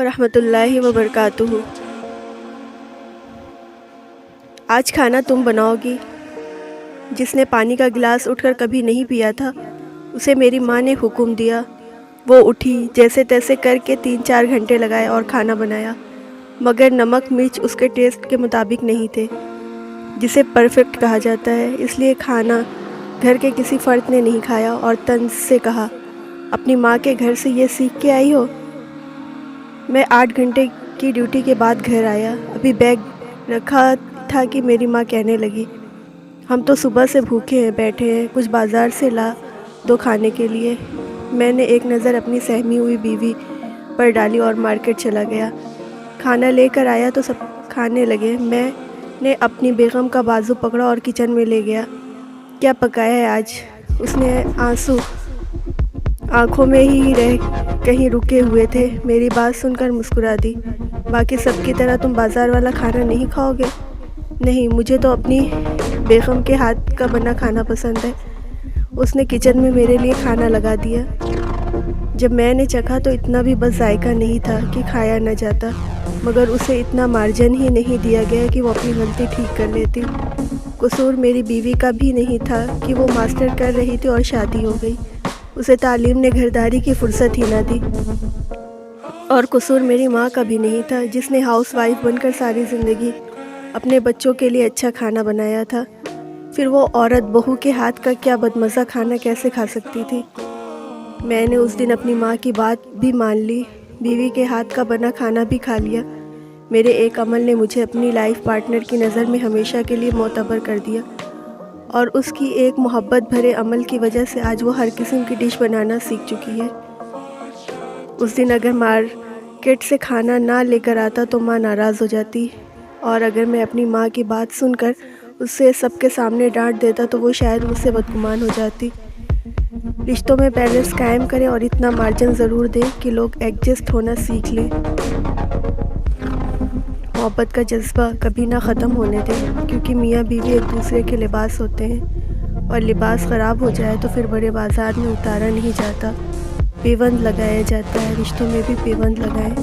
रहमतुल्लाहि व बरकातुहू। आज खाना तुम बनाओगी। जिसने पानी का गिलास उठकर कभी नहीं पिया था, उसे मेरी माँ ने हुक्म दिया। वो उठी, जैसे तैसे करके 3-4 घंटे लगाए और खाना बनाया, मगर नमक मिर्च उसके टेस्ट के मुताबिक नहीं थे, जिसे परफेक्ट कहा जाता है। इसलिए खाना घर के किसी फ़र्द ने नहीं खाया और तंज से कहा, अपनी माँ के घर से ये सीख के आई हो। मैं 8 घंटे की ड्यूटी के बाद घर आया। अभी बैग रखा था कि मेरी माँ कहने लगी, हम तो सुबह से भूखे हैं, बैठे हैं, कुछ बाज़ार से ला दो खाने के लिए। मैंने एक नज़र अपनी सहमी हुई बीवी पर डाली और मार्केट चला गया। खाना लेकर आया तो सब खाने लगे। मैंने अपनी बेगम का बाजू पकड़ा और किचन में ले गया। क्या पकाया है आज? उसने आंसू आंखों में ही रह कहीं रुके हुए थे। मेरी बात सुनकर मुस्कुरा दी। बाकी सबकी तरह तुम बाज़ार वाला खाना नहीं खाओगे? नहीं, मुझे तो अपनी बेगम के हाथ का बना खाना पसंद है। उसने किचन में मेरे लिए खाना लगा दिया। जब मैंने चखा तो इतना भी बस जायका नहीं था कि खाया न जाता, मगर उसे इतना मार्जिन ही नहीं दिया गया कि वो अपनी गलती ठीक कर लेती। कसूर मेरी बीवी का भी नहीं था कि वो मास्टर कर रही थी और शादी हो गई। उसे तालीम ने घरदारी की फुर्सत ही न दी। और कसूर मेरी माँ का भी नहीं था, जिसने हाउसवाइफ बनकर सारी ज़िंदगी अपने बच्चों के लिए अच्छा खाना बनाया था। फिर वो औरत बहू के हाथ का क्या बदमज़ा खाना कैसे खा सकती थी? मैंने उस दिन अपनी माँ की बात भी मान ली, बीवी के हाथ का बना खाना भी खा लिया। मेरे एक अमल ने मुझे अपनी लाइफ पार्टनर की नज़र में हमेशा के लिए मोतबर कर दिया, और उसकी एक मोहब्बत भरे अमल की वजह से आज वो हर किस्म की डिश बनाना सीख चुकी है। उस दिन अगर मार्केट से खाना ना लेकर आता तो माँ नाराज़ हो जाती, और अगर मैं अपनी माँ की बात सुनकर उससे सबके सामने डांट देता तो वो शायद मुझसे बदगुमान हो जाती। रिश्तों में बैलेंस कायम करें और इतना मार्जिन ज़रूर दें कि लोग एडजस्ट होना सीख लें। मोहब्बत का जज्बा कभी ना ख़त्म होने दें, क्योंकि मियाँ बीवी एक दूसरे के लिबास होते हैं, और लिबास ख़राब हो जाए तो फिर बड़े बाज़ार में उतारा नहीं जाता, पेबंद लगाया जाता है। रिश्तों में भी पेबंद लगाएं।